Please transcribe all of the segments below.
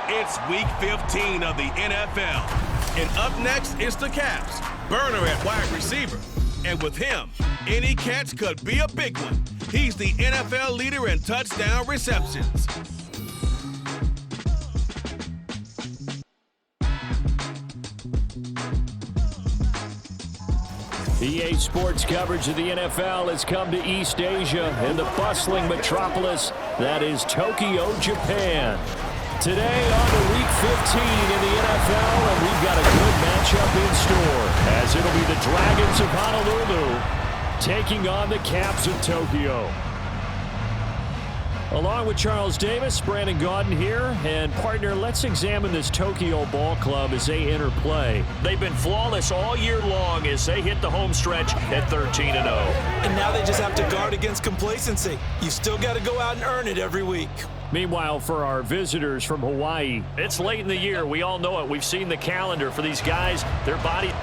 It's Week 15 of the NFL. And up next is the Caps. Burner at wide receiver. And with him, any catch could be a big one. He's the NFL leader in touchdown receptions. EA Sports coverage of the NFL has come to East Asia in the bustling metropolis that is Tokyo, Japan. Today on to Week 15 in the NFL, and we've got a good matchup in store, as it'll be the Dragons of Honolulu taking on the Caps of Tokyo. Along with Charles Davis, Brandon Gaudin here, and partner, let's examine this Tokyo ball club as they enter play. They've been flawless all year long as they hit the home stretch at 13-0. And now they just have to guard against complacency. You still got to go out and earn it every week. Meanwhile, for our visitors from Hawaii, it's late in the year. We all know it. We've seen the calendar for these guys. Their body...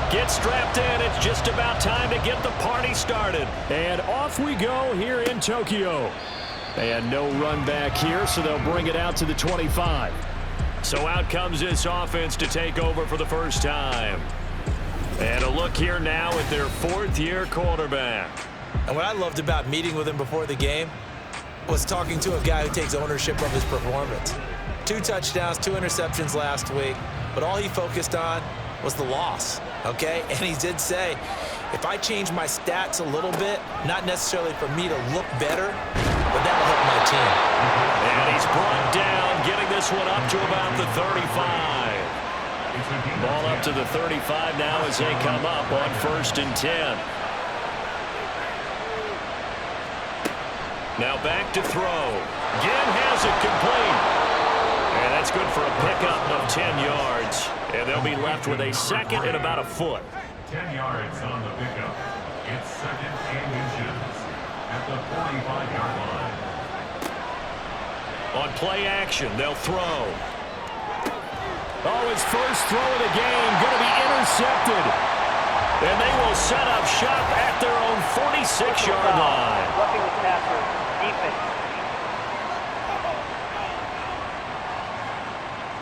Get strapped in. It's just about time to get the party started. And off we go here in Tokyo. And no run back here, so they'll bring it out to the 25. So out comes this offense to take over for the first time. And a look here now at their fourth-year quarterback. And what I loved about meeting with him before the game was talking to a guy who takes ownership of his performance. 2 touchdowns, 2 interceptions last week, but all he focused on was the loss, okay? And he did say, if I change my stats a little bit, not necessarily for me to look better, but that'll help my team. And he's brought down, getting this one up to about the 35. Ball up to the 35 now as they come up on 1st and 10. Now back to throw. Ginn has it complete. And that's good for a pickup of 10 yards. And they'll be left with a second and about a foot. 10 yards on the pickup. It's 2nd and inches at the 45-yard line. On play action, they'll throw. Oh, his first throw of the game going to be intercepted. And they will set up shop at their own 46-yard line. Roughing the passer, defense.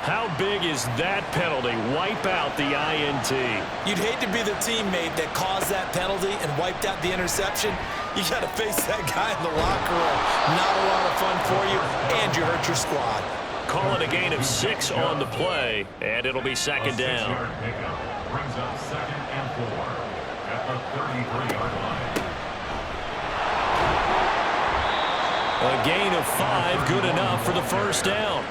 How big is that penalty? Wipe out the INT. You'd hate to be the teammate that caused that penalty and wiped out the interception. You got to face that guy in the locker room. Not a lot of fun for you, and you hurt your squad. Call it a gain of 6 on the play, and it'll be second down. A 6-yard pickup brings up 2nd and 4 at the 33-yard line. A gain of 5, good enough for the first down.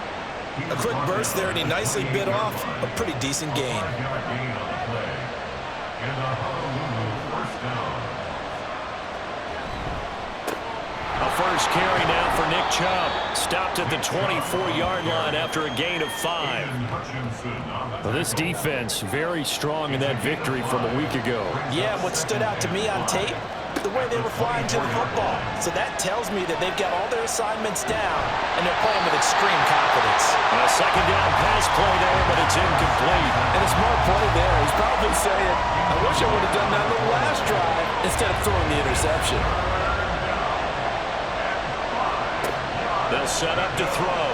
A quick burst there, and he nicely bit off a pretty decent gain. 5-yard gain on the play. And a Honolulu first down. A first carry now for Nick Chubb. Stopped at the 24-yard line after a gain of 5. Well, this defense very strong in that victory from a week ago. Yeah, what stood out to me on tape, the way they were flying to the football. So that tells me that they've got all their assignments down, and they're playing with extreme confidence. A second down pass play there, but it's incomplete. And a smart play there. He's probably saying, I wish I would have done that little last drive instead of throwing the interception. They'll set up to throw.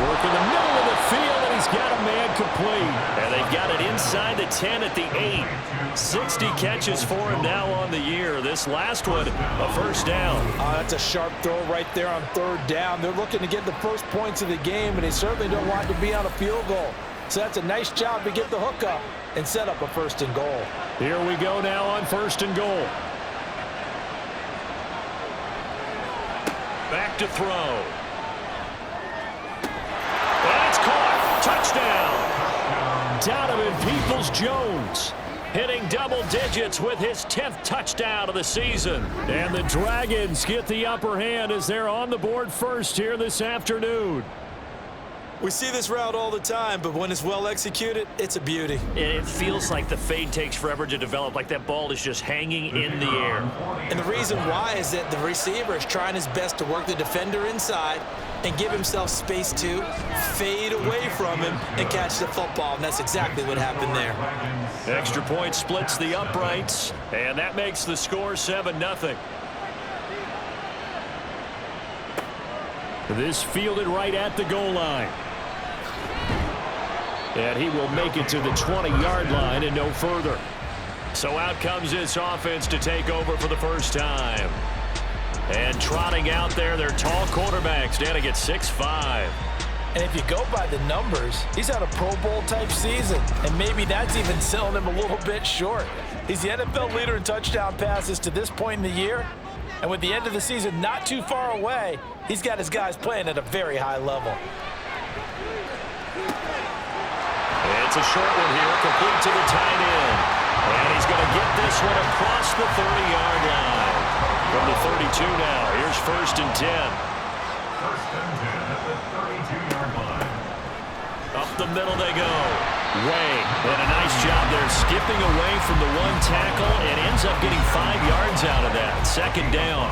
Work in the middle of the field, and he's got a man complete. And they've got it inside the 10 at the 8. 60 catches for him now on the year. This last one, a first down. That's a sharp throw right there on 3rd down. They're looking to get the first points of the game, and they certainly don't want to be on a field goal. So that's a nice job to get the hook up and set up a 1st and goal. Here we go now on 1st and goal. Back to throw. And it's caught. Touchdown. Donovan Peoples-Jones hitting double digits with his 10th touchdown of the season. And the Dragons get the upper hand as they're on the board first here this afternoon. We see this route all the time, but when it's well executed, it's a beauty. And it feels like the fade takes forever to develop, like that ball is just hanging in the air. And the reason why is that the receiver is trying his best to work the defender inside and give himself space to fade away from him and catch the football, and that's exactly what happened there. Extra point splits the uprights, and that makes the score 7-0. This fielded right at the goal line. And he will make it to the 20-yard line and no further. So out comes this offense to take over for the first time. And trotting out there, their tall quarterback standing at 6'5". And if you go by the numbers, he's had a Pro Bowl type season. And maybe that's even selling him a little bit short. He's the NFL leader in touchdown passes to this point in the year. And with the end of the season not too far away, he's got his guys playing at a very high level. It's a short one here, complete to the tight end. And he's going to get this one across the 30-yard line. From the 32 now, here's 1st and 10. 1st and 10 at the 32-yard line. Up the middle they go. Way. And a nice job there skipping away from the one tackle and ends up getting 5 yards out of that. 2nd down.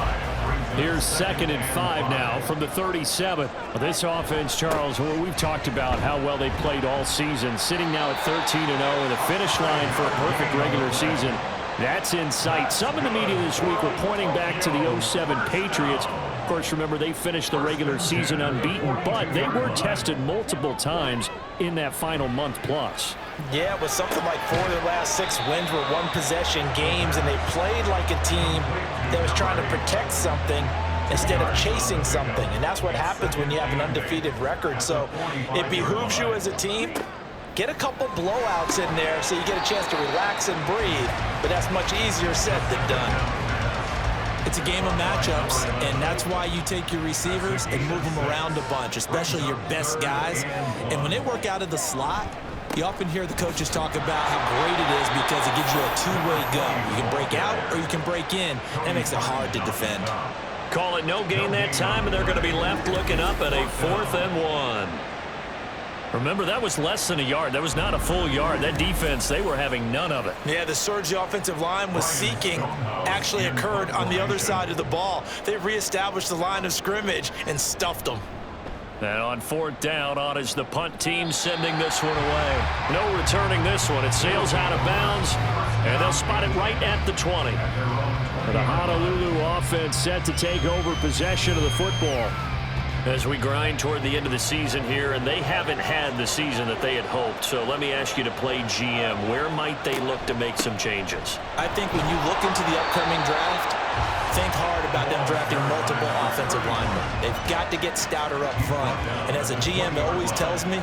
Here's 2nd and 5 now from the 37. This offense, Charles, we've talked about how well they played all season. Sitting now at 13-0 and the finish line for a perfect regular season. That's in sight. Some in the media this week were pointing back to the 07 Patriots. Of course, remember, they finished the regular season unbeaten, but they were tested multiple times in that final month plus. Yeah, it was something like 4 of their last 6 wins were one-possession games, and they played like a team that was trying to protect something instead of chasing something. And that's what happens when you have an undefeated record. So it behooves you as a team. Get a couple blowouts in there so you get a chance to relax and breathe, but that's much easier said than done. It's a game of matchups, and that's why you take your receivers and move them around a bunch, especially your best guys. And when they work out of the slot, you often hear the coaches talk about how great it is because it gives you a two-way go. You can break out or you can break in. That makes it hard to defend. Call it no gain that time, and they're going to be left looking up at a 4th and 1. Remember, that was less than a yard. That was not a full yard. That defense, they were having none of it. Yeah, the surge the offensive line was seeking actually occurred on the other side of the ball. They reestablished the line of scrimmage and stuffed them. And on 4th down, on is the punt team sending this one away. No returning this one. It sails out of bounds, and they'll spot it right at the 20. The Honolulu offense set to take over possession of the football as we grind toward the end of the season here, and they haven't had the season that they had hoped. So let me ask you to play GM. Where might they look to make some changes? I think when you look into the upcoming draft, think hard about them drafting multiple offensive linemen. They've got to get stouter up front. And as a GM always tells me,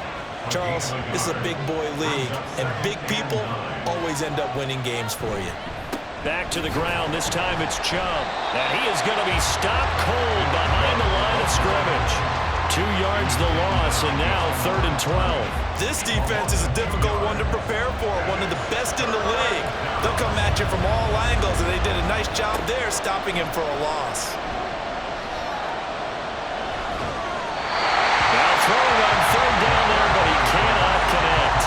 Charles, this is a big boy league, and big people always end up winning games for you. Back to the ground. This time it's Chubb. And he is going to be stopped cold behind the line of scrimmage. 2 yards the loss, and now 3rd and 12. This defense is a difficult one to prepare for, one of the best in the league. They'll come at you from all angles, and they did a nice job there stopping him for a loss. Now throwing on 3rd down there, but he cannot connect.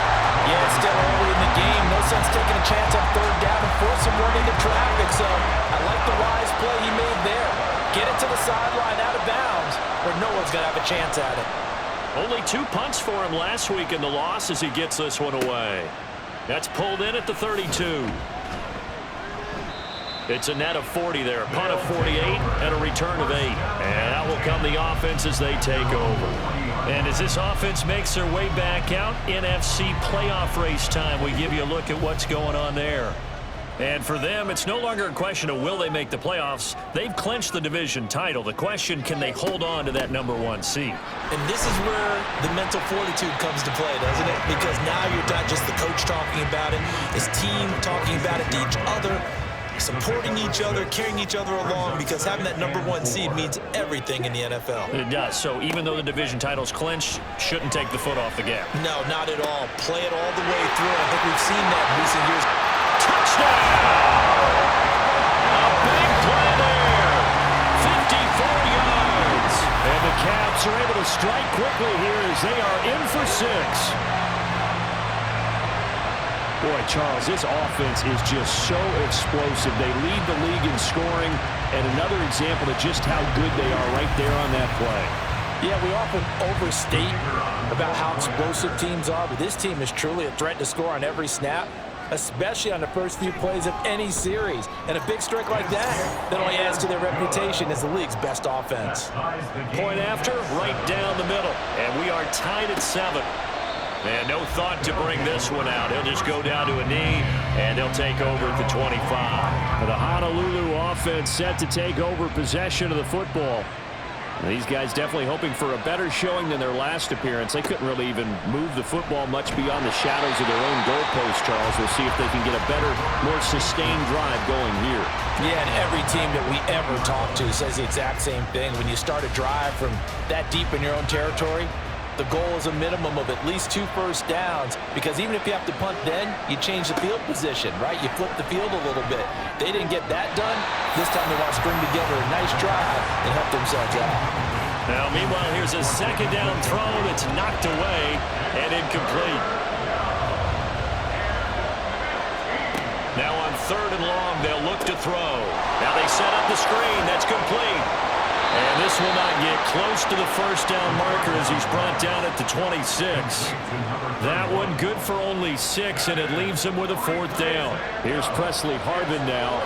Yeah, it's still early in the game. No sense taking a chance on 3rd down and forcing one into traffic. So I like the wise play he made there. Get it to the sideline out of bounds where no one's going to have a chance at it. Only 2 punts for him last week in the loss as he gets this one away. That's pulled in at the 32. It's a net of 40 there. A punt of 48 and a return of 8. And out will come the offense as they take over. And as this offense makes their way back out, NFC playoff race time, we give you a look at what's going on there. And for them, it's no longer a question of will they make the playoffs. They've clinched the division title. The question, can they hold on to that #1 seed? And this is where the mental fortitude comes to play, doesn't it? Because now you're not just the coach talking about it, this team talking about it to each other, supporting each other, carrying each other along, because having that #1 seed means everything in the NFL. It does. So even though the division title's clinched, shouldn't take the foot off the gas. No, not at all. Play it all the way through. I think we've seen that in recent years. Touchdown! A big play there. 54 yards. And the Caps are able to strike quickly here as they are in for 6. Boy, Charles, this offense is just so explosive. They lead the league in scoring, and another example of just how good they are right there on that play. Yeah, we often overstate about how explosive teams are, but this team is truly a threat to score on every snap. especially on the first few plays of any series. And a big strike like that only adds to their reputation as the league's best offense. Point after, right down the middle. And we are tied at 7. And no thought to bring this one out. He'll just go down to a knee, and they'll take over at the 25. The Honolulu offense set to take over possession of the football. These guys definitely hoping for a better showing than their last appearance. They couldn't really even move the football much beyond the shadows of their own goalpost, Charles. We'll see if they can get a better, more sustained drive going here. Yeah, and every team that we ever talk to says the exact same thing. When you start a drive from that deep in your own territory, the goal is a minimum of at least 2 first downs, because even if you have to punt then, you change the field position, right? You flip the field a little bit. They didn't get that done. This time they want to string together a nice drive and help themselves out. Now, meanwhile, here's a second down throw that's knocked away and incomplete. Now on 3rd and long, they'll look to throw. Now they set up the screen. That's complete. And this will not get close to the first down marker as he's brought down at the 26. That one good for only 6, and it leaves him with a 4th down. Here's Presley Harvin now.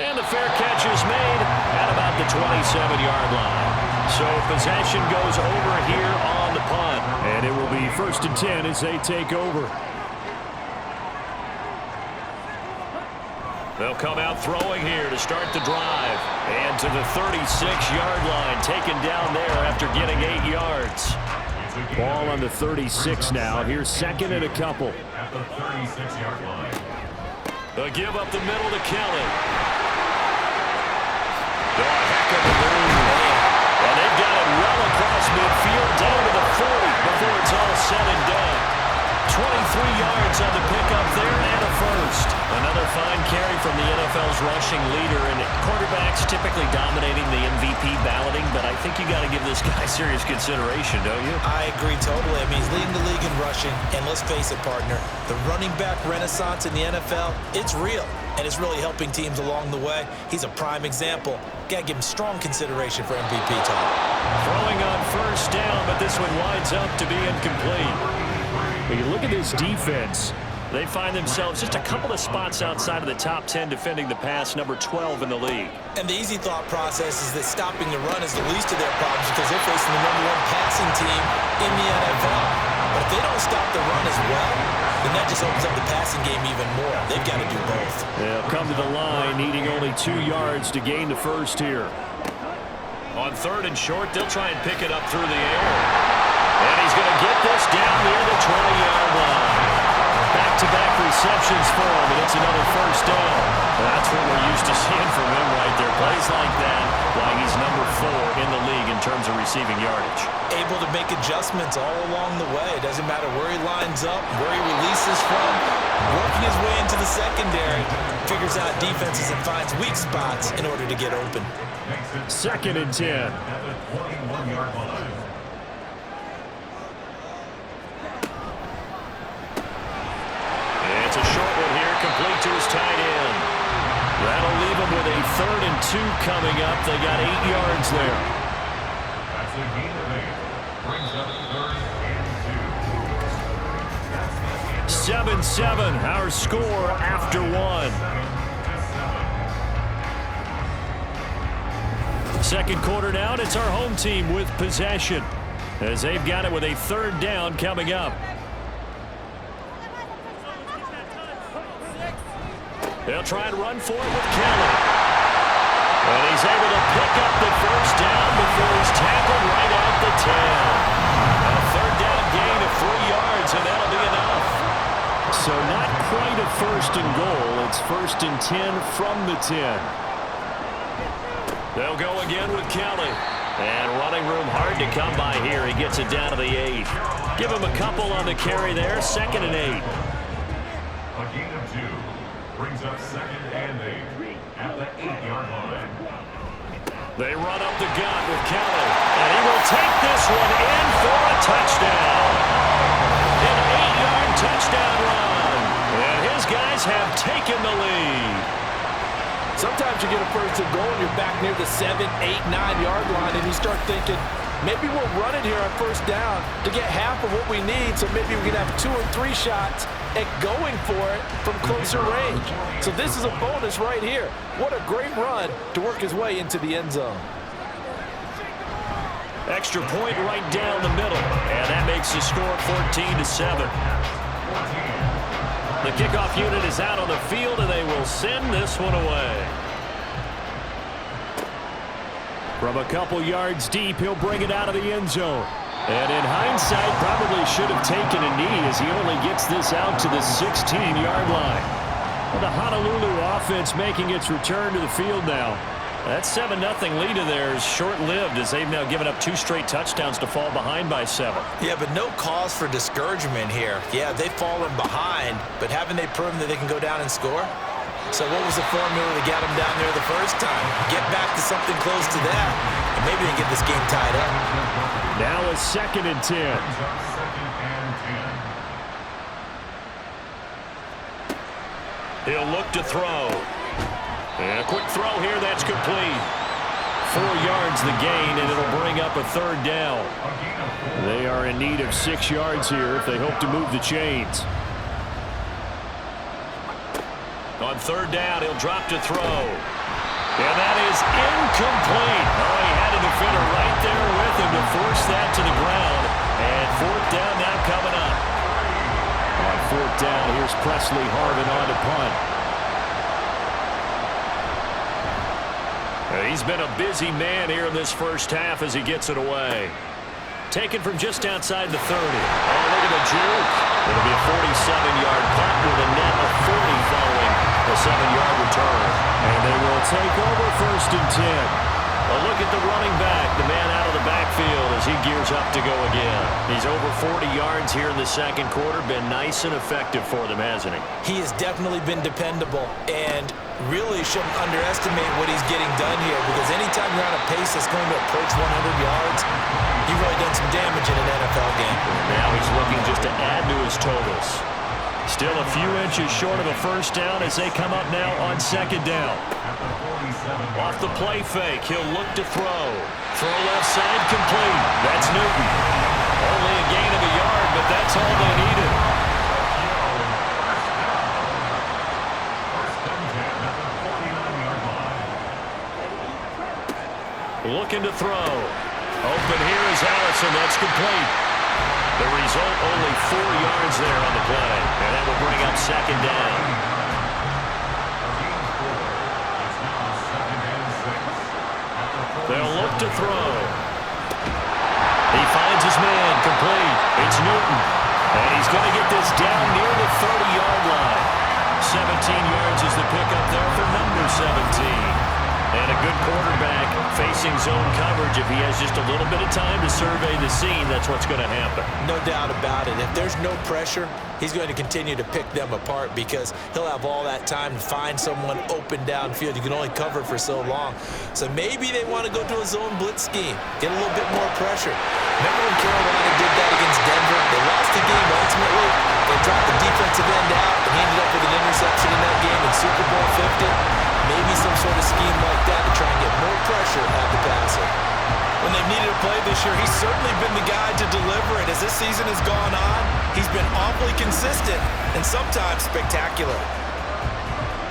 And the fair catch is made at about the 27-yard line. So possession goes over here on the punt. And it will be 1st and 10 as they take over. They'll come out throwing here to start the drive. And to the 36-yard line, taken down there after getting 8 yards. Ball on the 36 now. Here's 2nd and a couple. At the 36-yard line. They'll give up the middle to Kelly. Oh, heck of a move. And they've got it well across midfield down to the 40 before it's all said and done. 23 yards on the pickup there and a first. Another fine carry from the NFL's rushing leader, and quarterbacks typically dominating the MVP balloting, but I think you got to give this guy serious consideration, don't you? I agree totally. I mean, he's leading the league in rushing, and let's face it, partner, the running back renaissance in the NFL, it's real, and it's really helping teams along the way. He's a prime example. Got to give him strong consideration for MVP talk. Throwing on 1st down, but this one winds up to be incomplete. When you look at this defense, they find themselves just a couple of spots outside of the top 10 defending the pass, number 12 in the league. And the easy thought process is that stopping the run is the least of their problems because they're facing the #1 passing team in the NFL. But if they don't stop the run as well, then that just opens up the passing game even more. They've got to do both. They'll come to the line, needing only 2 yards to gain the first here. On 3rd and short, they'll try and pick it up through the air. And he's going to get this down near the 20-yard line. Back-to-back receptions for him, and it's another first down. That's what we're used to seeing from him right there. Plays like that, why he's number 4 in the league in terms of receiving yardage. Able to make adjustments all along the way. Doesn't matter where he lines up, where he releases from. Working his way into the secondary. Figures out defenses and finds weak spots in order to get open. 2nd and 10. At the 21-yard line. It's a short one here, complete to his tight end. That'll leave him with a 3rd and 2 coming up. They got 8 yards there. That's a gain of 8. Brings up 3rd and 2. 7-7, our score after 1. Second quarter down, it's our home team with possession, as they've got it with a 3rd down coming up. They'll try and run for it with Kelly. And he's able to pick up the first down before he's tackled right at the 10. A 3rd down gain of 3 yards, and that'll be enough. So not quite a 1st and goal. It's 1st and 10 from the 10. They'll go again with Kelly. And running room hard to come by here. He gets it down to the 8. Give him a couple on the carry there. 2nd and 8. A gain of 2. Brings up 2nd and 8 at the 8-yard line. They run up the gut with Kelly. And he will take this one in for a touchdown. An 8-yard touchdown run. And his guys have taken the lead. Sometimes you get a first and goal and you're back near the 7, 8, 9-yard line, and you start thinking, maybe we'll run it here on first down to get half of what we need, so maybe we can have 2 or 3 shots at going for it from closer range. So this is a bonus right here. What a great run to work his way into the end zone. Extra point right down the middle, and that makes the score 14-7. The kickoff unit is out on the field, and they will send this one away. From a couple yards deep, he'll bring it out of the end zone. And in hindsight, probably should have taken a knee as he only gets this out to the 16-yard line. Well, the Honolulu offense making its return to the field now. That 7-0 lead of theirs short-lived as they've now given up 2 straight touchdowns to fall behind by 7. Yeah, but no cause for discouragement here. Yeah, they've fallen behind, but haven't they proven that they can go down and score? So what was the formula to get them down there the first time? Get back to something close to that, and maybe they get this game tied up. Now a 2nd and 10. He'll look to throw. And a quick throw here, that's complete. 4 yards the gain, and it'll bring up a 3rd down. They are in need of 6 yards here if they hope to move the chains. On 3rd down, he'll drop to throw. And that is incomplete. Oh, he had a defender right there with him to force that to the ground. And 4th down now coming up. On 4th down, here's Presley Harvin on to punt. He's been a busy man here in this first half as he gets it away. Taken from just outside the 30. Oh, look at the juke. It'll be a 47-yard punt with a net of 40 following a 7-yard return. And they will take over 1st and 10. A look at the running back, the man out of the backfield as he gears up to go again. He's over 40 yards here in the second quarter. Been nice and effective for them, hasn't he? He has definitely been dependable and really shouldn't underestimate what he's getting done here, because anytime you're on a pace that's going to approach 100 yards, you've really done some damage in an NFL game. Now he's looking just to add to his totals. Still a few inches short of a first down as they come up now on 2nd down. Off the play fake, he'll look to throw. Throw left side, complete. That's Newton. Only a gain of a yard, but that's all they needed. Looking to throw. Open here is Allison. That's complete. The result, only 4 yards there on the play. And that will bring up 2nd down. They'll look to throw. He finds his man, complete. It's Newton. And he's going to get this down near the 30-yard line. 17 yards is the pickup there for number 17. And a good quarterback facing zone coverage. If he has just a little bit of time to survey the scene, that's what's going to happen. No doubt about it. If there's no pressure, he's going to continue to pick them apart because he'll have all that time to find someone open downfield. You can only cover for so long. So maybe they want to go to a zone blitz scheme, get a little bit more pressure. Remember when Carolina did that against Denver? They lost the game ultimately. They dropped the defensive end out, and he ended up with an interception in that game in Super Bowl 50. Maybe some sort of scheme like that to try and get more pressure at the passer. When they've needed a play this year, he's certainly been the guy to deliver it. As this season has gone on, he's been awfully consistent and sometimes spectacular.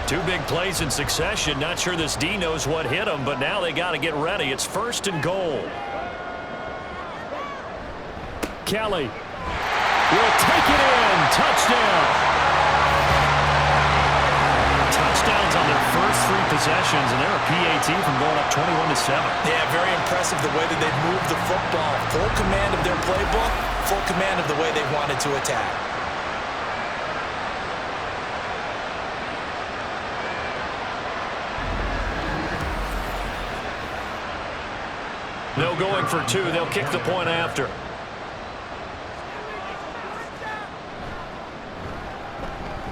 2 big plays in succession. Not sure this D knows what hit him, but now they got to get ready. It's 1st and goal. Kelly will take it in. Touchdown. Touchdowns on their first 3 possessions, and they're a PAT from going up 21-7. Yeah, very impressive the way that they've moved the football. Full command of their playbook, full command of the way they wanted to attack. No going for 2. They'll kick the point after.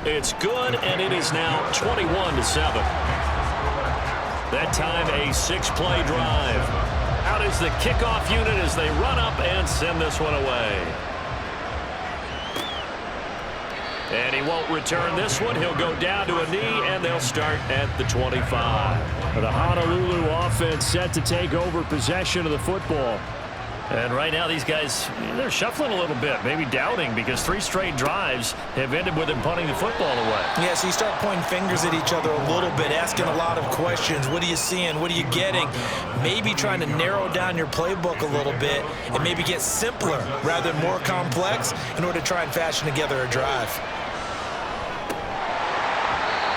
It's good, and it is now 21-7. That time, a 6-play drive. Out is the kickoff unit as they run up and send this one away. And he won't return this one. He'll go down to a knee, and they'll start at the 25. The Honolulu offense set to take over possession of the football. And right now, these guys, they're shuffling a little bit, maybe doubting, because 3 straight drives have ended with them punting the football away. Yeah, so you start pointing fingers at each other a little bit, asking a lot of questions. What are you seeing? What are you getting? Maybe trying to narrow down your playbook a little bit and maybe get simpler rather than more complex in order to try and fashion together a drive.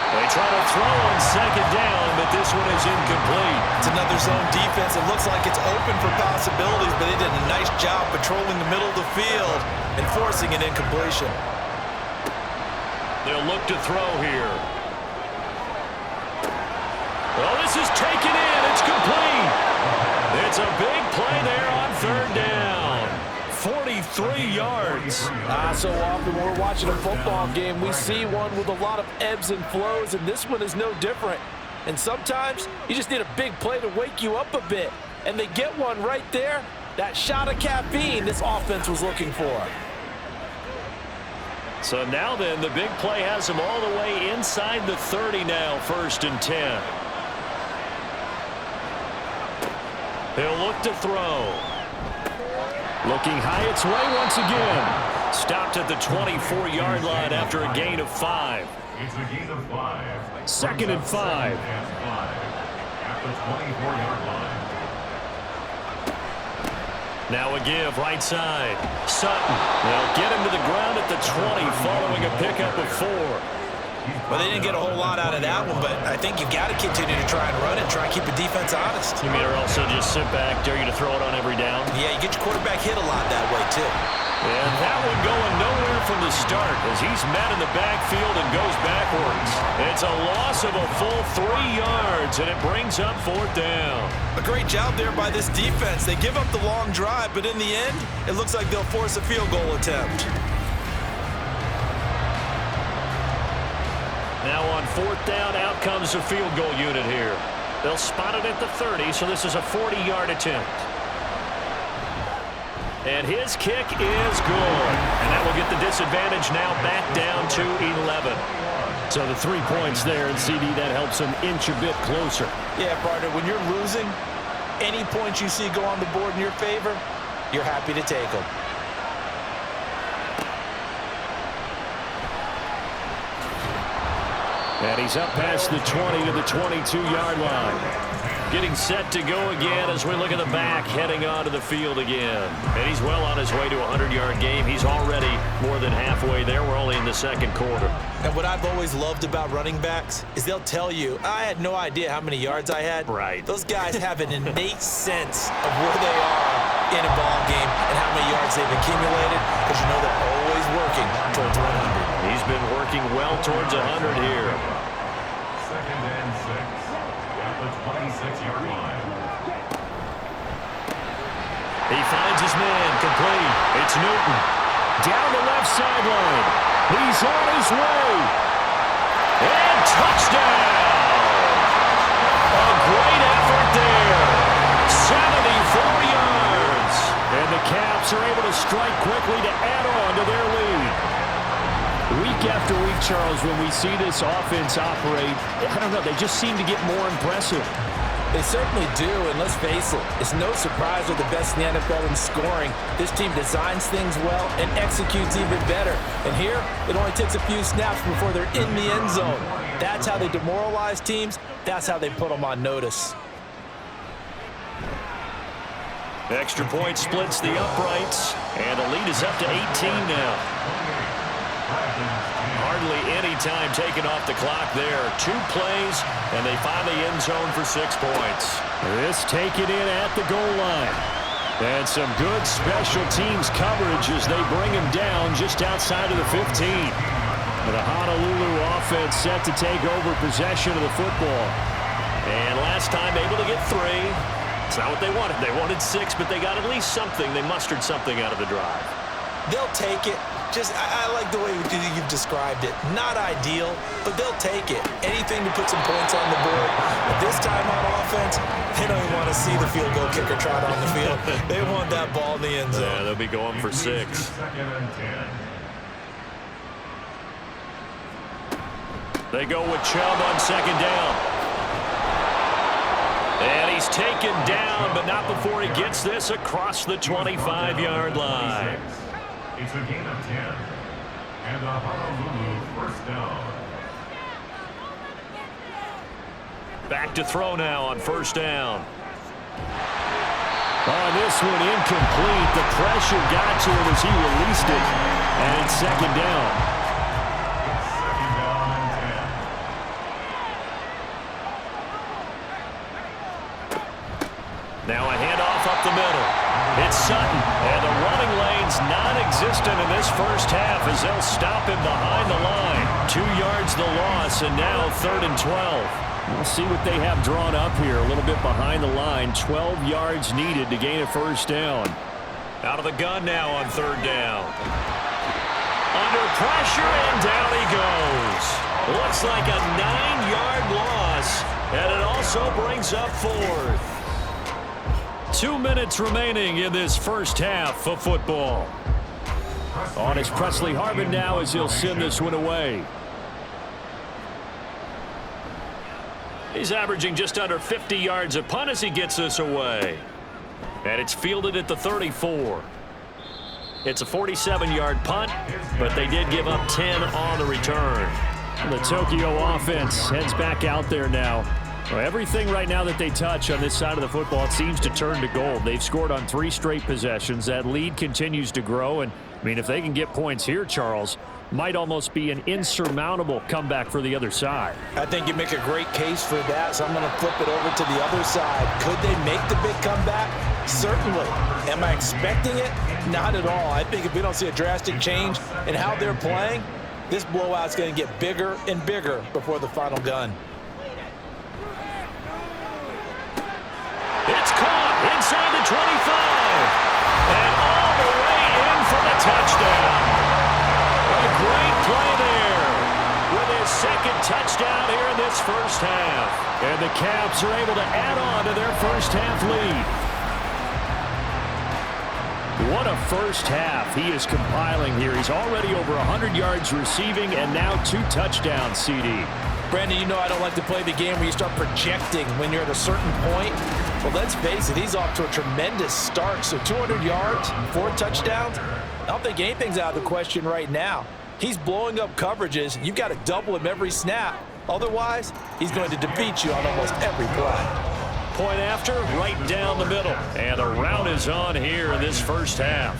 They try to throw on second down, but this one is incomplete. It's another zone defense. It looks like it's open for possibilities, but they did a nice job patrolling the middle of the field and forcing an incompletion. They'll look to throw here. Well, this is taken in. It's complete. It's a big play there on third down. 43 yards. So often when we're watching a football game, we see one with a lot of ebbs and flows, and this one is no different. And sometimes you just need a big play to wake you up a bit. And they get one right there. That shot of caffeine this offense was looking for. So now then, the big play has them all the way inside the 30 now, 1st and 10. They'll look to throw. Looking high its way once again. Stopped at the 24-yard line after a gain of 5. It's a gain of 5. 2nd and 5. At the 24-yard line. Now a give right side. Sutton. They'll get him to the ground at the 20 following a pickup of 4. Well, they didn't get a whole lot out of that one, but I think you've got to continue to try and run it, try and keep the defense honest. You mean, or also just sit back, dare you to throw it on every down? Yeah, you get your quarterback hit a lot that way, too. And that one going nowhere from the start as he's met in the backfield and goes backwards. It's a loss of a full 3 yards, and it brings up 4th down. A great job there by this defense. They give up the long drive, but in the end, it looks like they'll force a field goal attempt. Now on 4th down, out comes the field goal unit here. They'll spot it at the 30, so this is a 40-yard attempt. And his kick is good. And that will get the disadvantage now back down to 11. So the 3 points there, and CD, that helps them inch a bit closer. Yeah, partner, when you're losing, any points you see go on the board in your favor, you're happy to take them. And he's up past the 20 to the 22-yard line. Getting set to go again as we look at the back, heading onto the field again. And he's well on his way to a 100-yard game. He's already more than halfway there. We're only in the 2nd quarter. And what I've always loved about running backs is they'll tell you, I had no idea how many yards I had. Right. Those guys have an innate sense of where they are in a ball game and how many yards they've accumulated, because you know they're always working towards 100. He's been working well towards 100 here. 2nd and 6. At the 26-yard line. He finds his man, complete. It's Newton. Down the left sideline. He's on his way. And touchdown! A great effort there. 74 yards. And the Caps are able to strike quickly to add on to their lead. Week after week, Charles, when we see this offense operate, I don't know, they just seem to get more impressive. They certainly do, and let's face it, it's no surprise they're the best in the NFL in scoring. This team designs things well and executes even better. And here, it only takes a few snaps before they're in the end zone. That's how they demoralize teams. That's how they put them on notice. Extra point splits the uprights, and the lead is up to 18 now. Hardly any time taken off the clock there. 2 plays, and they find the end zone for 6 points. This taken in at the goal line. And some good special teams coverage as they bring him down just outside of the 15. The Honolulu offense set to take over possession of the football. And last time able to get 3. It's not what they wanted. They wanted 6, but they got at least something. They mustered something out of the drive. They'll take it. I like the way you've described it. Not ideal, but they'll take it. Anything to put some points on the board. But this time on offense, they don't even want to see the field goal kicker trot on the field. They want that ball in the end zone. Yeah, they'll be going for 6. 2nd and 10. They go with Chubb on second down. And he's taken down, but not before he gets this across the 25-yard line. It's a gain of 10. And a Honolulu first down. Back to throw now on first down. On this one, incomplete. The pressure got to him as he released it. And it's second down. It's second down and 10. Now a handoff up the middle. It's Sutton. And the running lane's non-existent in this first half as they'll stop him behind the line. 2 yards the loss, and now 3rd and 12. We'll see what they have drawn up here. A little bit behind the line. 12 yards needed to gain a first down. Out of the gun now on 3rd down. Under pressure, and down he goes. Looks like a 9-yard loss, and it also brings up 4th. 2 minutes remaining in this first half of football. On is Presley Harvin now as he'll send this one away. He's averaging just under 50 yards a punt as he gets this away. And it's fielded at the 34. It's a 47-yard punt, but they did give up 10 on the return. The Tokyo offense heads back out there now. Well, everything right now that they touch on this side of the football, it seems to turn to gold. They've scored on 3 straight possessions. That lead continues to grow. And, I mean, if they can get points here, Charles, might almost be an insurmountable comeback for the other side. I think you make a great case for that, so I'm going to flip it over to the other side. Could they make the big comeback? Certainly. Am I expecting it? Not at all. I think if we don't see a drastic change in how they're playing, this blowout's going to get bigger and bigger before the final gun. It's caught inside the 25. And all the way in for the touchdown. A great play there with his 2nd touchdown here in this first half. And the Caps are able to add on to their first half lead. What a first half he is compiling here. He's already over 100 yards receiving and now 2 touchdowns, CD. Brandon, you know I don't like to play the game where you start projecting when you're at a certain point. Well, let's face it, he's off to a tremendous start. So 200 yards, 4 touchdowns. I don't think anything's out of the question right now. He's blowing up coverages. You've got to double him every snap. Otherwise, he's going to defeat you on almost every play. Point after, right down the middle. And the route is on here in this first half.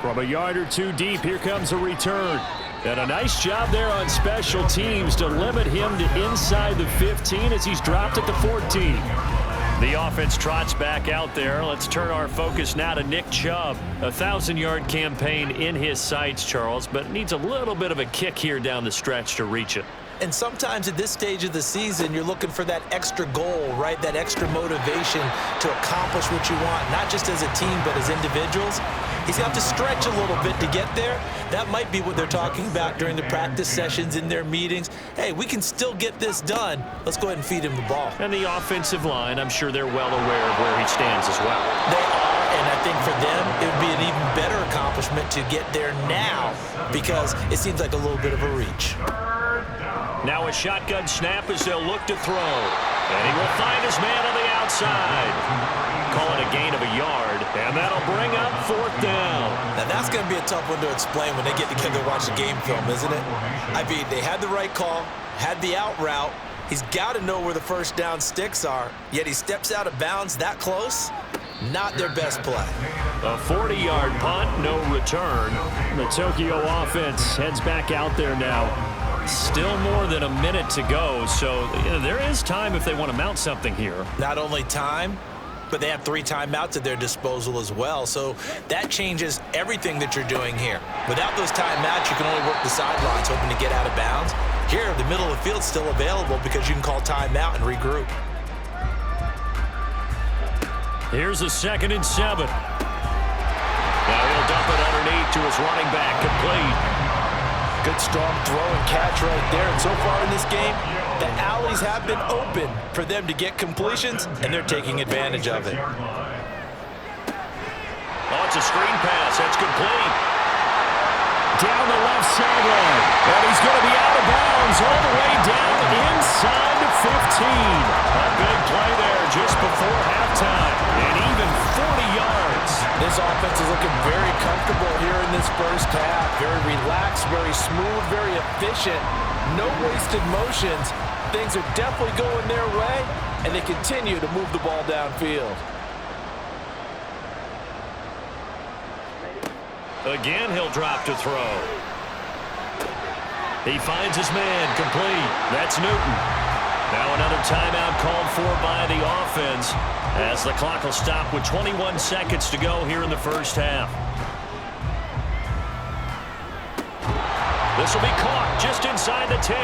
From a yard or 2 deep, here comes a return. And a nice job there on special teams to limit him to inside the 15 as he's dropped at the 14. The offense trots back out there. Let's turn our focus now to Nick Chubb. A 1,000-yard campaign in his sights, Charles, but needs a little bit of a kick here down the stretch to reach it. And sometimes at this stage of the season, you're looking for that extra goal, right? That extra motivation to accomplish what you want, not just as a team, but as individuals. He's got to stretch a little bit to get there. That might be what they're talking about during the practice sessions, in their meetings. Hey, we can still get this done. Let's go ahead and feed him the ball. And the offensive line, I'm sure they're well aware of where he stands as well. They are, and I think for them, it would be an even better accomplishment to get there now because it seems like a little bit of a reach. Now a shotgun snap as they'll look to throw. And he will find his man on the outside. Call it a gain of a yard, and that'll bring up 4th down. Now that's going to be a tough one to explain when they get together and watch the game film, isn't it? I mean, they had the right call, had the out route. He's got to know where the first down sticks are, yet he steps out of bounds that close. Not their best play. A 40-yard punt, no return. The Tokyo offense heads back out there now. Still more than a minute to go, so there is time if they want to mount something here. Not only time, but they have 3 timeouts at their disposal as well, so that changes everything that you're doing here. Without those timeouts, you can only work the sidelines, hoping to get out of bounds. Here, the middle of the field's still available because you can call timeout and regroup. Here's a 2nd and 7. Now he'll dump it underneath to his running back, complete. Good strong throw and catch right there. And so far in this game, the alleys have been open for them to get completions, and they're taking advantage of it. Oh, it's a screen pass. That's complete. down the left sideline. And he's going to be out of bounds all the way down inside the 15. A big play there just before halftime. And even 40 yards. This offense is looking very comfortable here in this first half. Very relaxed, very smooth, very efficient. No wasted motions. Things are definitely going their way, and they continue to move the ball downfield. Again, he'll drop to throw. He finds his man, complete. That's Newton. Now another timeout called for by the offense as the clock will stop with 21 seconds to go here in the first half. This will be caught just inside the 10.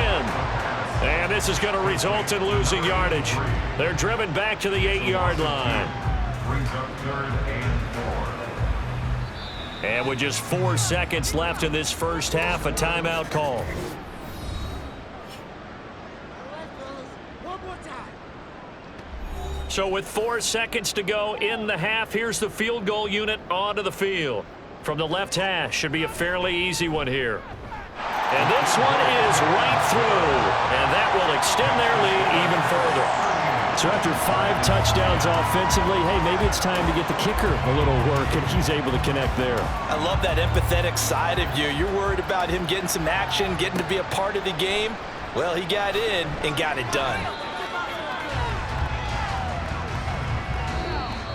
And this is going to result in losing yardage. They're driven back to the 8-yard line. Brings up 3rd and 4. And with just 4 seconds left in this first half, a timeout call. So with 4 seconds to go in the half, here's the field goal unit onto the field. From the left hash, should be a fairly easy one here. And this one is right through. And that will extend their lead even further. So after 5 touchdowns offensively, hey, maybe it's time to get the kicker a little work, and he's able to connect there. I love that empathetic side of you. You're worried about him getting some action, getting to be a part of the game. Well, he got in and got it done.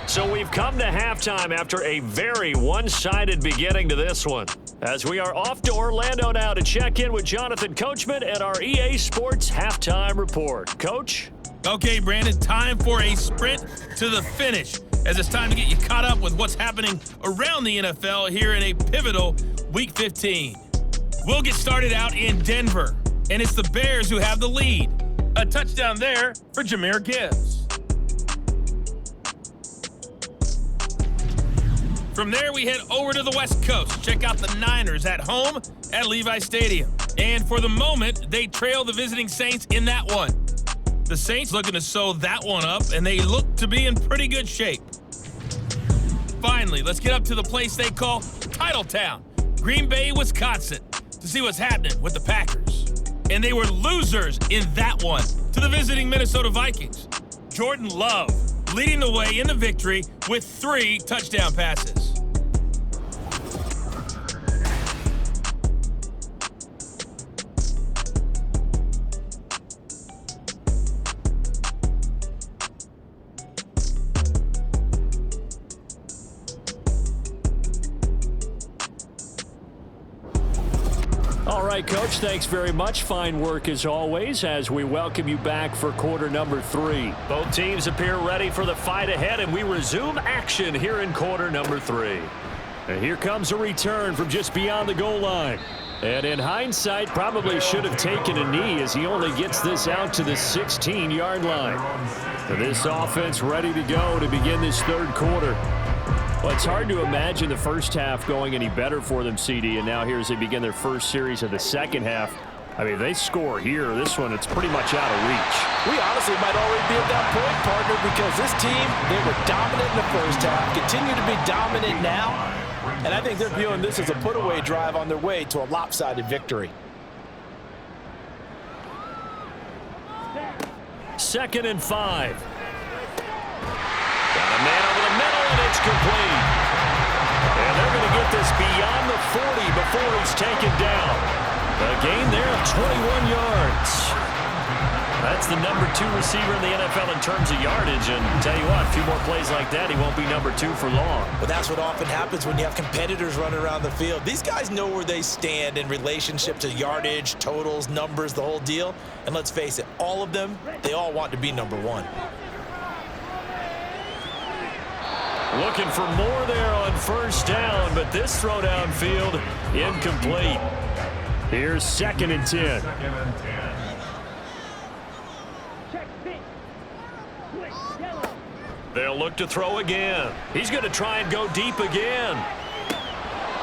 So we've come to halftime after a very one-sided beginning to this one. As we are off to Orlando now to check in with Jonathan Coachman and our EA Sports Halftime Report. Coach? Okay, Brandon, time for a sprint to the finish, as it's time to get you caught up with what's happening around the NFL here in a pivotal Week 15. We'll get started out in Denver, and it's the Bears who have the lead. A touchdown there for Jahmyr Gibbs. From there, we head over to the West Coast. Check out the Niners at home at Levi Stadium. And for the moment, they trail the visiting Saints in that one. The Saints looking to sew that one up, and they look to be in pretty good shape. Finally, let's get up to the place they call Titletown, Green Bay, Wisconsin, to see what's happening with the Packers. And they were losers in that one to the visiting Minnesota Vikings. Jordan Love leading the way in the victory with 3 touchdown passes. All right, Coach, thanks very much. Fine work as always as we welcome you back for quarter number 3. Both teams appear ready for the fight ahead, and we resume action here in quarter number 3. And here comes a return from just beyond the goal line. And in hindsight, probably should have taken a knee as he only gets this out to the 16-yard line. And this offense ready to go to begin this third quarter. Well, it's hard to imagine the first half going any better for them, CD, and now here as they begin their first series of the second half. I mean, they score here. This one, it's pretty much out of reach. We honestly might already be at that point, partner, because this team, they were dominant in the first half, continue to be dominant now, and I think they're viewing this as a put-away drive on their way to a lopsided victory. 2nd and 5. Got a man over the middle, and it's complete. And they're going to get this beyond the 40 before he's taken down. A gain there of 21 yards. That's the number 2 receiver in the NFL in terms of yardage. And tell you what, a few more plays like that, he won't be number 2 for long. But that's what often happens when you have competitors running around the field. These guys know where they stand in relationship to yardage, totals, numbers, the whole deal. And let's face it, all of them, they all want to be number 1. Looking for more there on first down, but this throw downfield incomplete. Here's 2nd and 10. 2nd and 10. They'll look to throw again. He's going to try and go deep again.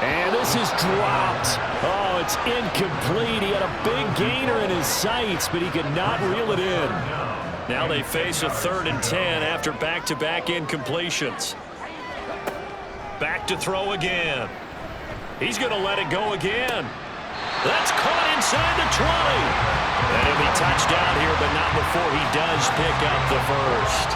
And this is dropped. Oh, it's incomplete. He had a big gainer in his sights, but he could not reel it in. Now they face a 3rd and 10 after back-to-back incompletions. Back to throw again. He's going to let it go again. That's caught inside the 20. And he'll be touchdown here, but not before he does pick up the first.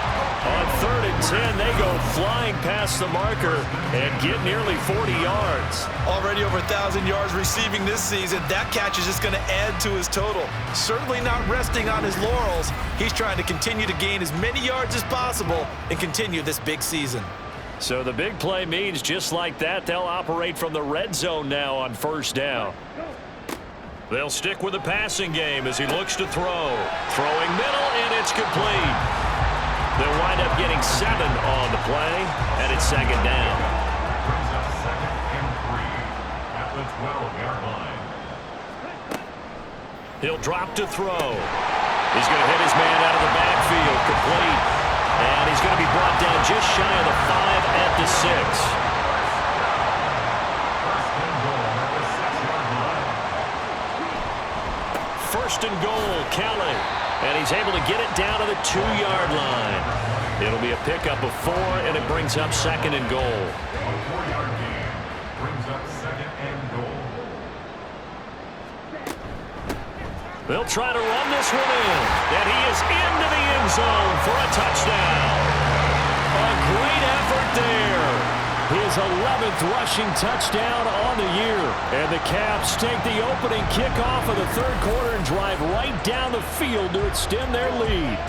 On 3rd and 10, they go flying past the marker and get nearly 40 yards. Already over 1,000 yards receiving this season. That catch is just going to add to his total. Certainly not resting on his laurels. He's trying to continue to gain as many yards as possible and continue this big season. So the big play means just like that, they'll operate from the red zone now on 1st down. They'll stick with the passing game as he looks to throw. Throwing middle, and it's complete. They'll wind up getting 7 on the play, and it's 2nd down. Brings up 2nd and 3 at the 12-yard line. He'll drop to throw. He's going to hit his man out of the backfield, complete. And he's going to be brought down just shy of the 5 at the 6. First and goal, Kelly. And he's able to get it down to the 2-yard line. It'll be a pickup of 4, and it brings up 2nd and goal. A 4-yard gain brings up 2nd and goal. They'll try to run this one in. And he is into the end zone for a touchdown. A great effort there. His 11th rushing touchdown on the year. And the Caps take the opening kickoff of the 3rd quarter and drive right down the field to extend their lead.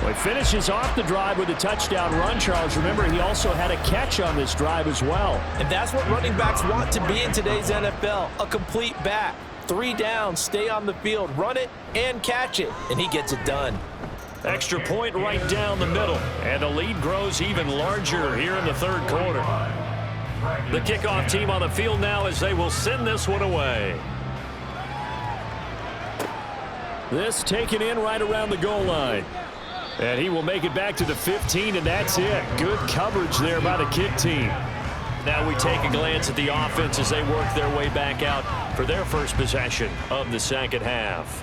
Well, he finishes off the drive with a touchdown run, Charles. Remember, he also had a catch on this drive as well. And that's what running backs want to be in today's NFL, a complete back. 3 downs, stay on the field, run it, and catch it. And he gets it done. Extra point right down the middle, and the lead grows even larger here in the 3rd quarter. The kickoff team on the field now as they will send this one away. This taken in right around the goal line. And he will make it back to the 15, and that's it. Good coverage there by the kick team. Now we take a glance at the offense as they work their way back out for their first possession of the 2nd half.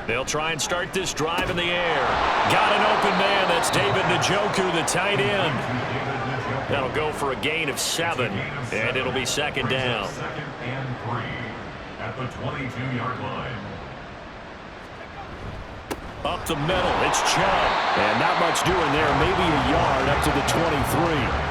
They'll try and start this drive in the air. Got an open man. That's David Njoku, the tight end. That'll go for a gain of 7, and it'll be 2nd down. 2nd and 3 at the 22-yard line. Up the middle, it's Chubb. And not much doing there, maybe a yard up to the 23.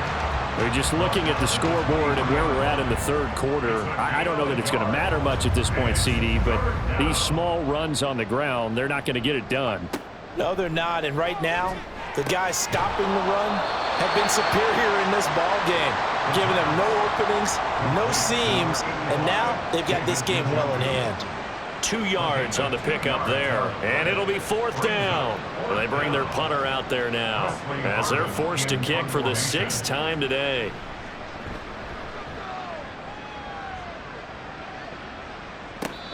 We're just looking at the scoreboard and where we're at in the 3rd quarter. I don't know that it's going to matter much at this point, CD, but these small runs on the ground, they're not going to get it done. No, they're not. And right now, the guys stopping the run have been superior in this ball game, giving them no openings, no seams, and now they've got this game well in hand. 2 yards on the pickup there, and it'll be 4th down. They bring their punter out there now as they're forced to kick for the 6th time today.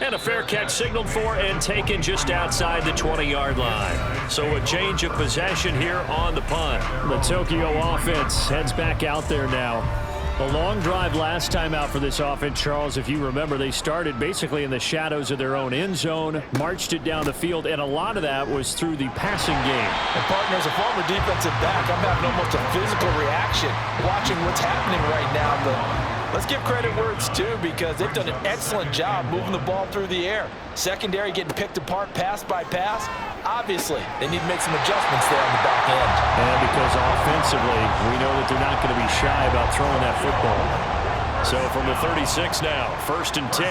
And a fair catch signaled for and taken just outside the 20-yard line. So a change of possession here on the punt. The Tokyo offense heads back out there now. A long drive last time out for this offense, Charles. If you remember, they started basically in the shadows of their own end zone, marched it down the field, and a lot of that was through the passing game. And partner, as a former defensive back, I'm having almost a physical reaction watching what's happening right now. But let's give credit where it's due because they've done an excellent job moving the ball through the air. Secondary getting picked apart pass by pass. Obviously, they need to make some adjustments there on the back end. And because offensively, we know that they're not going to be shy about throwing that football. So from the 36 now, 1st and 10.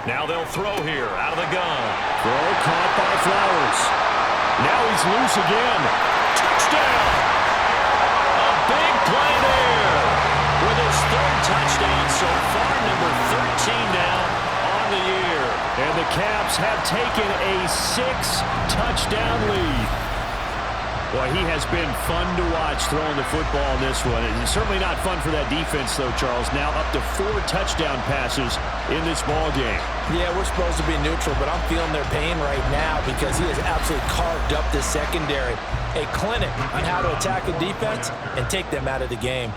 Now they'll throw here out of the gun. Throw caught by Flowers. Now he's loose again. Touchdown! A big play there with his 3rd touchdown so far, number 13 now on the year. And the Caps have taken a 6-touchdown lead. Well, he has been fun to watch throwing the football in this one. It's certainly not fun for that defense, though, Charles. Now up to 4 touchdown passes in this ball game. Yeah, we're supposed to be neutral, but I'm feeling their pain right now because he has absolutely carved up this secondary. A clinic on how to attack a defense and take them out of the game.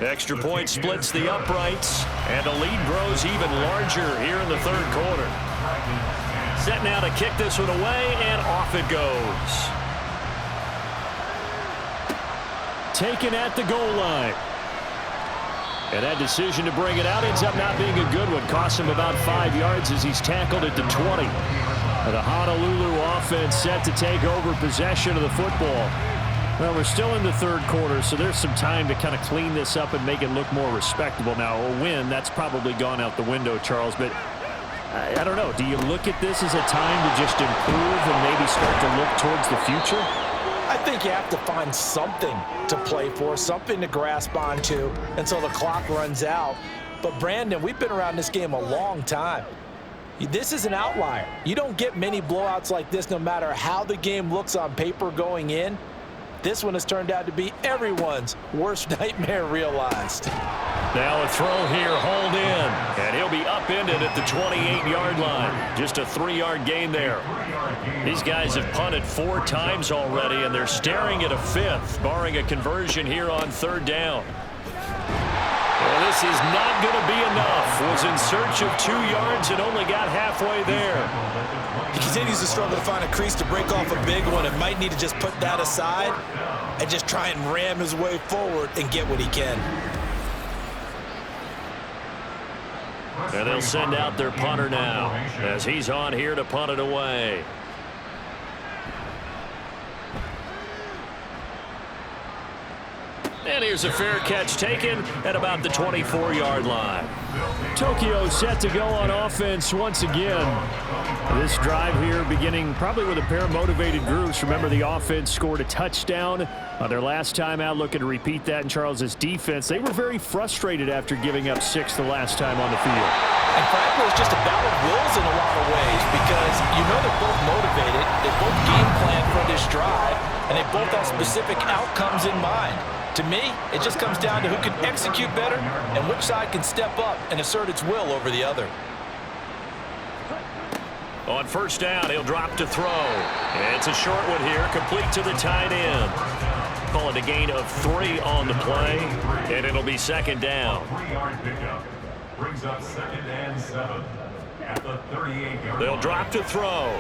Extra point splits the uprights, and the lead grows even larger here in the third quarter. Set now to kick this one away, and off it goes. Taken at the goal line. And that decision to bring it out ends up not being a good one. Costs him about 5 yards as he's tackled at the 20. The Honolulu offense set to take over possession of the football. Well, we're still in the third quarter, so there's some time to kind of clean this up and make it look more respectable. Now, a win, that's probably gone out the window, Charles, but I don't know. Do you look at this as a time to just improve and maybe start to look towards the future? I think you have to find something to play for, something to grasp onto until the clock runs out. But, Brandon, we've been around this game a long time. This is an outlier. You don't get many blowouts like this no matter how the game looks on paper going in. This one has turned out to be everyone's worst nightmare realized. Now a throw here, hauled in, and he'll be upended at the 28-yard line. Just a 3-yard gain there. These guys have punted 4 times already, and they're staring at a 5th, barring a conversion here on 3rd down. Well, this is not going to be enough. Was in search of 2 yards and only got halfway there. He continues to struggle to find a crease to break off a big one and might need to just put that aside and just try and ram his way forward and get what he can. And they'll send out their punter now as he's on here to punt it away. And here's a fair catch taken at about the 24-yard line. Tokyo set to go on offense once again. This drive here beginning probably with a pair of motivated groups. Remember, the offense scored a touchdown on their last time out. Looking to repeat that in Charles's defense. They were very frustrated after giving up 6 the last time on the field. And frankly, it's just a battle of wills in a lot of ways because you know they're both motivated. They both game plan for this drive, and they both have specific outcomes in mind. To me, it just comes down to who can execute better and which side can step up and assert its will over the other. On 1st down, he'll drop to throw. It's a short one here, complete to the tight end. Call it a gain of 3 on the play, and it'll be 2nd down. 3-yard pickup brings up 2nd and 7 at the 38-yard. They'll drop to throw.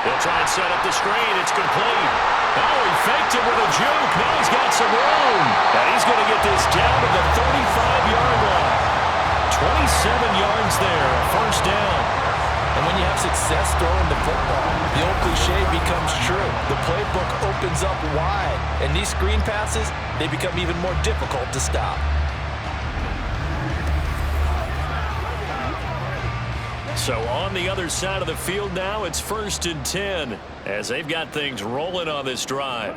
They'll try and set up the screen. It's complete. Oh, he faked it with a juke. Now he's got some room. And he's going to get this down to the 35-yard line. 27 yards there, 1st down. And when you have success throwing the football, the old cliche becomes true. The playbook opens up wide, and these screen passes, they become even more difficult to stop. So on the other side of the field now, it's 1st and 10 as they've got things rolling on this drive.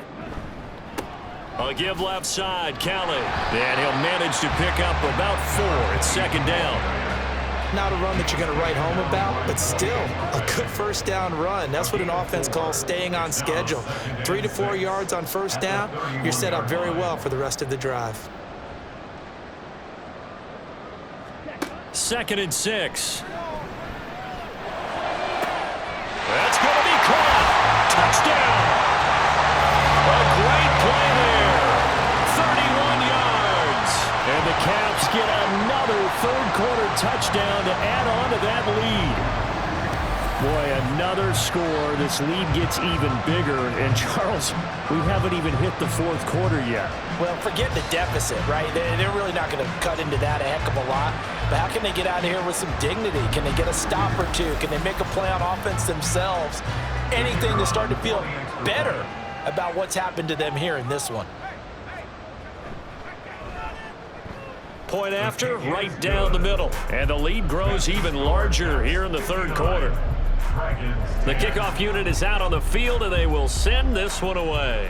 A give left side, Kelly. And he'll manage to pick up about 4. It's 2nd down. Not a run that you're going to write home about, but still a good 1st down run. That's what an offense calls staying on schedule. 3 to 4 yards on 1st down, you're set up very well for the rest of the drive. 2nd and 6. That's going to be caught. Touchdown. A great play there. 31 yards. And the Caps get another 3rd quarter touchdown to add on to that lead. Boy, another score. This lead gets even bigger. And, Charles, we haven't even hit the 4th quarter yet. Well, forget the deficit, right? They're really not going to cut into that a heck of a lot. But how can they get out of here with some dignity? Can they get a stop or 2? Can they make a play on offense themselves? Anything to start to feel better about what's happened to them here in this one. Point after, right down the middle. And the lead grows even larger here in the 3rd quarter. The kickoff unit is out on the field, and they will send this one away.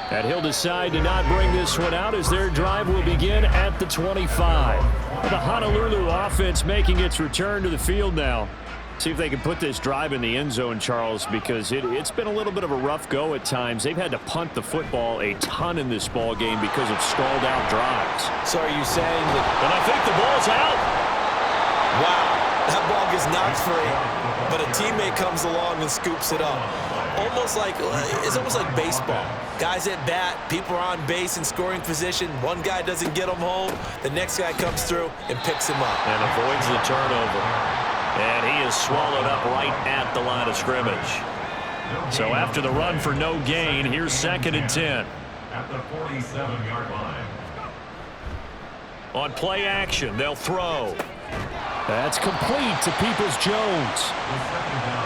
And he'll decide to not bring this one out as their drive will begin at the 25. The Honolulu offense making its return to the field now. See if they can put this drive in the end zone, Charles, because it's been a little bit of a rough go at times. They've had to punt the football a ton in this ball game because of stalled out drives. So are you saying that... And I think the ball's out. Wow. That ball gets knocked free, but a teammate comes along and scoops it up. It's almost like baseball. Guys at bat, people are on base in scoring position. One guy doesn't get him home. The next guy comes through and picks him up. And avoids the turnover. And he is swallowed up right at the line of scrimmage. So after the run for no gain, here's 2nd and 10. At the 47-yard line. On play action, they'll throw. That's complete to Peoples-Jones.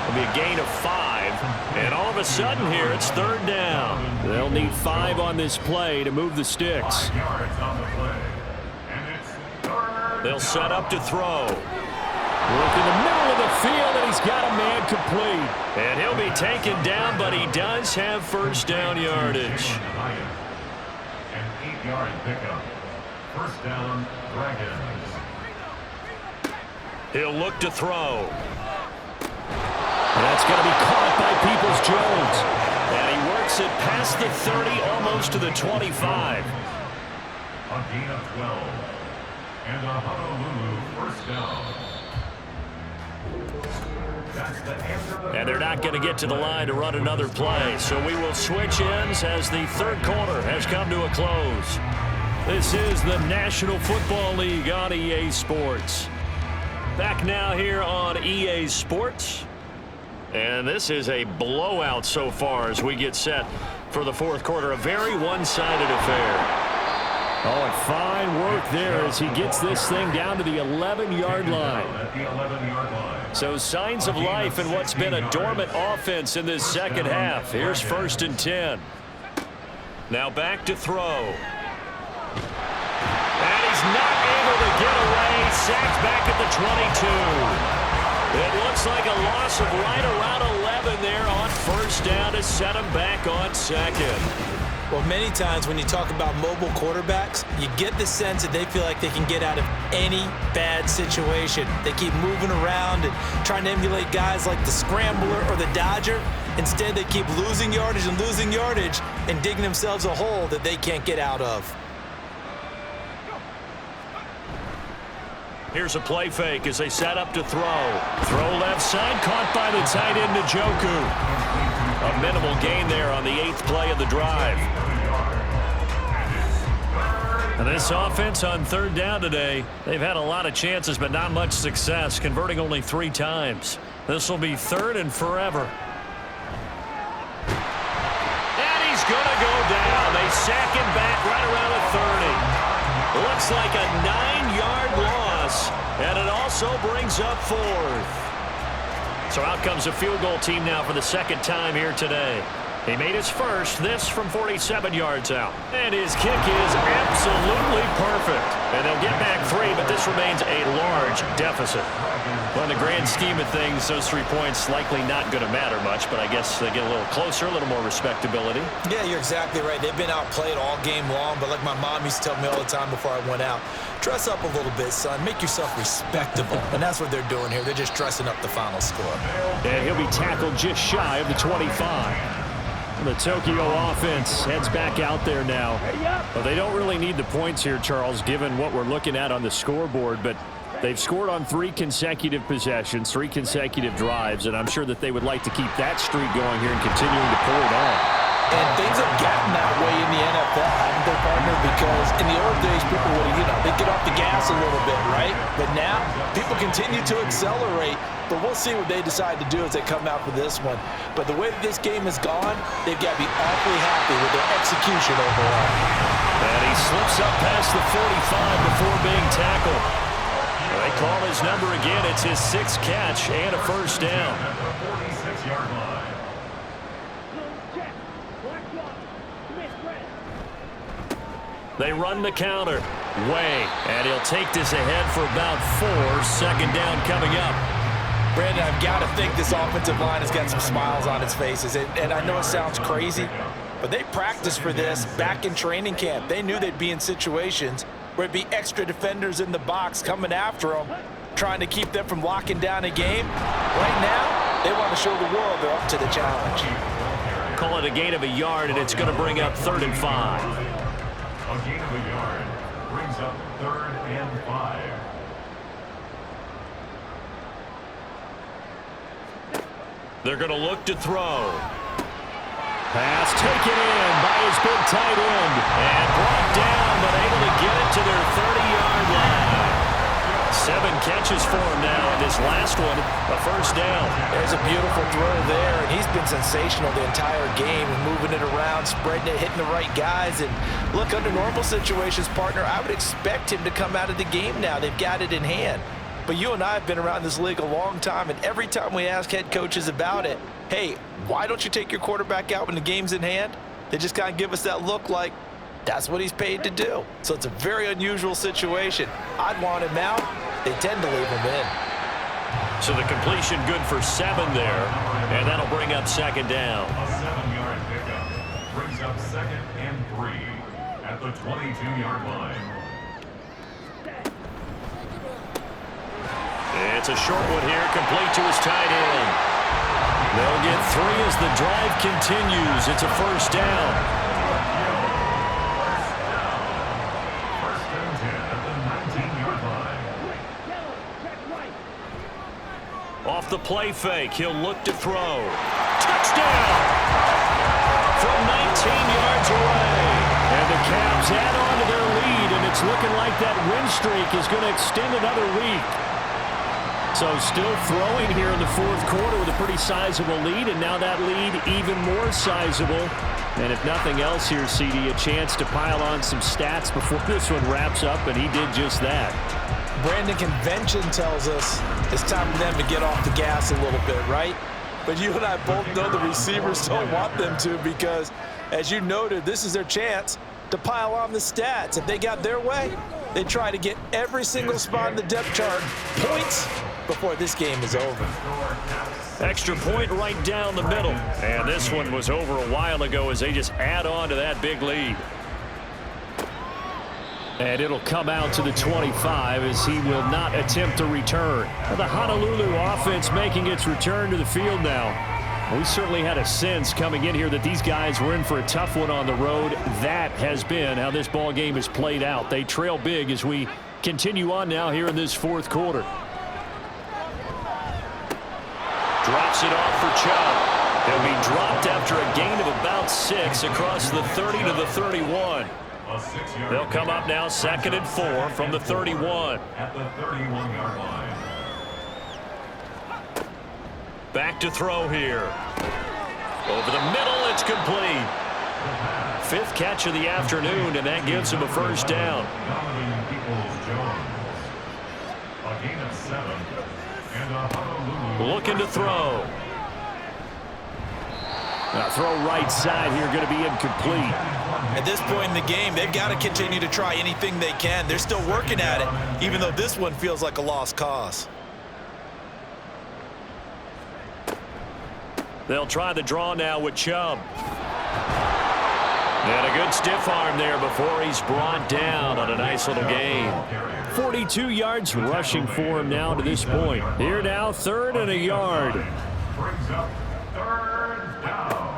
It'll be a gain of 5. And all of a sudden here, it's 3rd down. They'll need 5 on this play to move the sticks. 5 yards on the play. And it's 3rd. They'll set up to throw. Look in the middle of the field, and he's got a man complete. And he'll be taken down, but he does have first down yardage. An 8-yard pickup. First down, Dragons. He'll look to throw. That's going to be caught by Peoples-Jones. And he works it past the 30, almost to the 25. A gain of 12. And a Honolulu first down. And they're not going to get to the line to run another play. So we will switch ends as the 3rd quarter has come to a close. This is the National Football League on EA Sports. Back now here on EA Sports. And this is a blowout so far as we get set for the 4th quarter. A very one-sided affair. Oh, and fine work there as he gets this thing down to the 11-yard line. So signs of life in what's been a dormant offense in this second half. Here's 1st and 10. Now back to throw. And he's not able to get away. Sacked back at the 22. It looks like a loss of right around 11 there on 1st down to set him back on 2nd. Well, many times when you talk about mobile quarterbacks, you get the sense that they feel like they can get out of any bad situation. They keep moving around and trying to emulate guys like the Scrambler or the Dodger. Instead, they keep losing yardage and digging themselves a hole that they can't get out of. Here's a play fake as they set up to throw. Throw left side, caught by the tight end, Njoku. A minimal gain there on the 8th play of the drive. And this offense on 3rd down today, they've had a lot of chances, but not much success, converting only 3 times. This will be 3rd and forever. And he's going to go down. They sack him back right around the 30. Looks like a 9-yard loss, and it also brings up 4th. So out comes a field goal team now for the 2nd time here today. He made his first, this from 47 yards out. And his kick is absolutely perfect. And they'll get back 3, but this remains a large deficit. Well, in the grand scheme of things, those 3 points likely not going to matter much, but I guess they get a little closer, a little more respectability. Yeah, you're exactly right. They've been outplayed all game long, but like my mom used to tell me all the time before I went out, dress up a little bit, son. Make yourself respectable. And that's what they're doing here. They're just dressing up the final score. And he'll be tackled just shy of the 25. The Tokyo offense heads back out there now. Well, they don't really need the points here, Charles, given what we're looking at on the scoreboard, but they've scored on 3 consecutive possessions, 3 consecutive drives, and I'm sure that they would like to keep that streak going here and continuing to pull it on. And things have gotten that way in the NFL, haven't they, partner? Because in the old days, people would, they get off the gas a little bit, right? But now, people continue to accelerate. But we'll see what they decide to do as they come out for this one. But the way that this game has gone, they've got to be awfully happy with their execution overall. And he slips up past the 45 before being tackled. They call his number again. It's his 6th catch and a first down. They run the counter. Way. And he'll take this ahead for about 4. 2nd down coming up. Brandon, I've got to think this offensive line has got some smiles on its faces. And I know it sounds crazy, but they practiced for this back in training camp. They knew they'd be in situations where it'd be extra defenders in the box coming after them, trying to keep them from locking down a game. Right now, they want to show the world they're up to the challenge. Call it a gain of a yard, and it's going to bring up 3rd and 5. A gain of a yard brings up 3rd and 5. They're going to look to throw. Pass taken in by his big tight end. And brought down, but able to get it to their 30-yard line. 7 catches for him now, and this last one, a first down. There's a beautiful throw there, and he's been sensational the entire game, moving it around, spreading it, hitting the right guys. And look, under normal situations, partner, I would expect him to come out of the game now. They've got it in hand. But you and I have been around this league a long time, and every time we ask head coaches about it, hey, why don't you take your quarterback out when the game's in hand? They just kind of give us that look like that's what he's paid to do. So it's a very unusual situation. I'd want him out. They tend to leave him in. So the completion good for 7 there, and that'll bring up second down. A 7-yard pickup brings up 2nd and 3 at the 22-yard line. It's a short one here, complete to his tight end. They'll get 3 as the drive continues. It's a first down. First and 10 at the 19-yard line. Off the play fake, he'll look to throw. Touchdown! From 19 yards away. And the Cavs add on to their lead, and it's looking like that win streak is going to extend another week. So still throwing here in the fourth quarter with a pretty sizable lead, and now that lead even more sizable. And if nothing else here, CD, a chance to pile on some stats before this one wraps up, and he did just that. Brandon, convention tells us it's time for them to get off the gas a little bit, right? But you and I both know the receivers don't want them to because, as you noted, this is their chance to pile on the stats. If they got their way, they try to get every single spot in the depth chart points before this game is over. Extra point right down the middle. And this one was over a while ago as they just add on to that big lead. And it'll come out to the 25 as he will not attempt to return. The Honolulu offense making its return to the field now. We certainly had a sense coming in here that these guys were in for a tough one on the road. That has been how this ball game has played out. They trail big as we continue on now here in this fourth quarter. Drops it off for Chubb. He'll be dropped after a gain of about 6 across the 30 to the 31. They'll come up now 2nd and 4 from the 31. At the 31-yard line. Back to throw here. Over the middle, it's complete. 5th catch of the afternoon, and that gives him a first down. A gain of 7. And a Honolulu. Looking to throw. Now throw right side here, going to be incomplete. At this point in the game, they've got to continue to try anything they can. They're still working at it, even though this one feels like a lost cause. They'll try the draw now with Chubb. And a good stiff arm there before he's brought down on a nice little gain. 42 yards rushing for him now to this point. Here now, 3rd and a yard. Brings up 3rd down.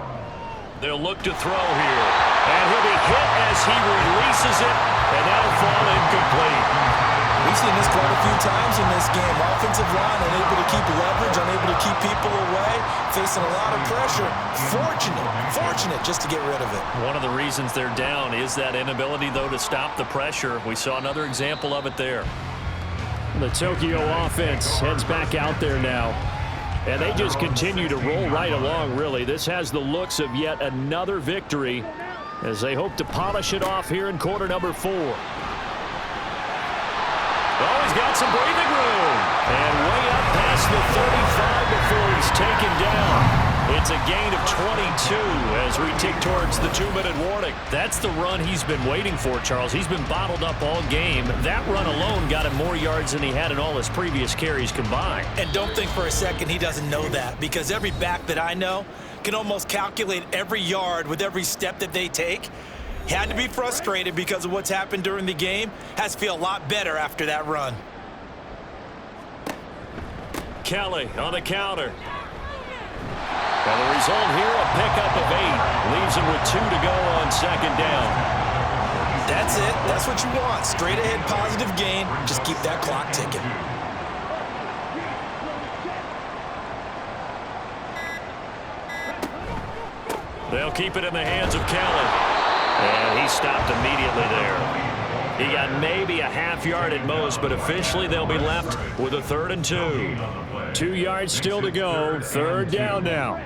They'll look to throw here. And he'll be hit as he releases it, and that'll fall incomplete. We've seen this quite a few times in this game. Offensive line unable to keep leverage, unable to keep people away, facing a lot of pressure. Fortunate just to get rid of it. One of the reasons they're down is that inability, though, to stop the pressure. We saw another example of it there. The Tokyo offense heads back out there now. And they just continue to roll right along, really. This has the looks of yet another victory as they hope to polish it off here in quarter number 4. Oh, he's got some breathing room. And way up past the 35 before he's taken down. It's a gain of 22 as we tick towards the 2-minute warning. That's the run he's been waiting for, Charles. He's been bottled up all game. That run alone got him more yards than he had in all his previous carries combined. And don't think for a second he doesn't know that, because every back that I know can almost calculate every yard with every step that they take. Had to be frustrated because of what's happened during the game. Has to feel a lot better after that run. Kelly on the counter. Well, the result here, a pickup of 8. Leaves him with 2 to go on 2nd down. That's it. That's what you want. Straight ahead positive gain. Just keep that clock ticking. They'll keep it in the hands of Kelly. And he stopped immediately there. He got maybe a half yard at most, but officially they'll be left with a 3rd and 2. 2 yards still to go. 3rd down now.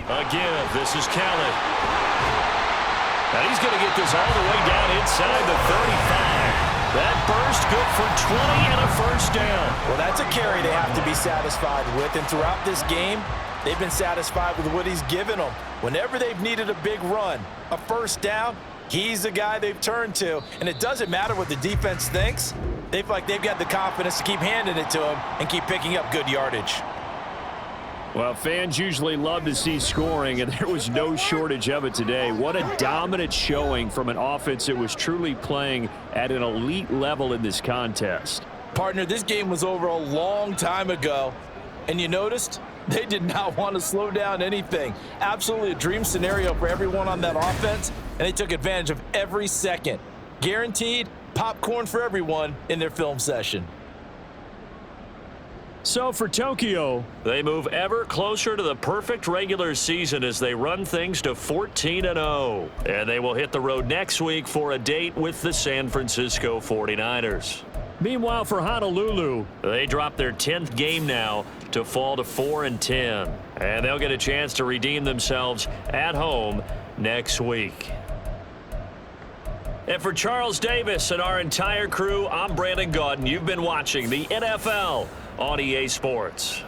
Again, this is Kelly. And he's going to get this all the way down inside the 35. That burst good for 20 and a 1st down. Well, that's a carry they have to be satisfied with. And throughout this game, they've been satisfied with what he's given them. Whenever they've needed a big run, a 1st down, he's the guy they've turned to. And it doesn't matter what the defense thinks. They feel like they've got the confidence to keep handing it to him and keep picking up good yardage. Well, fans usually love to see scoring, and there was no shortage of it today. What a dominant showing from an offense that was truly playing at an elite level in this contest. Partner, this game was over a long time ago, and you noticed they did not want to slow down anything. Absolutely a dream scenario for everyone on that offense, and they took advantage of every second. Guaranteed popcorn for everyone in their film session. So for Tokyo, they move ever closer to the perfect regular season as they run things to 14-0. And they will hit the road next week for a date with the San Francisco 49ers. Meanwhile, for Honolulu, they drop their 10th game now to fall to 4-10. And they'll get a chance to redeem themselves at home next week. And for Charles Davis and our entire crew, I'm Brandon Gaudin. You've been watching the NFL on EA Sports.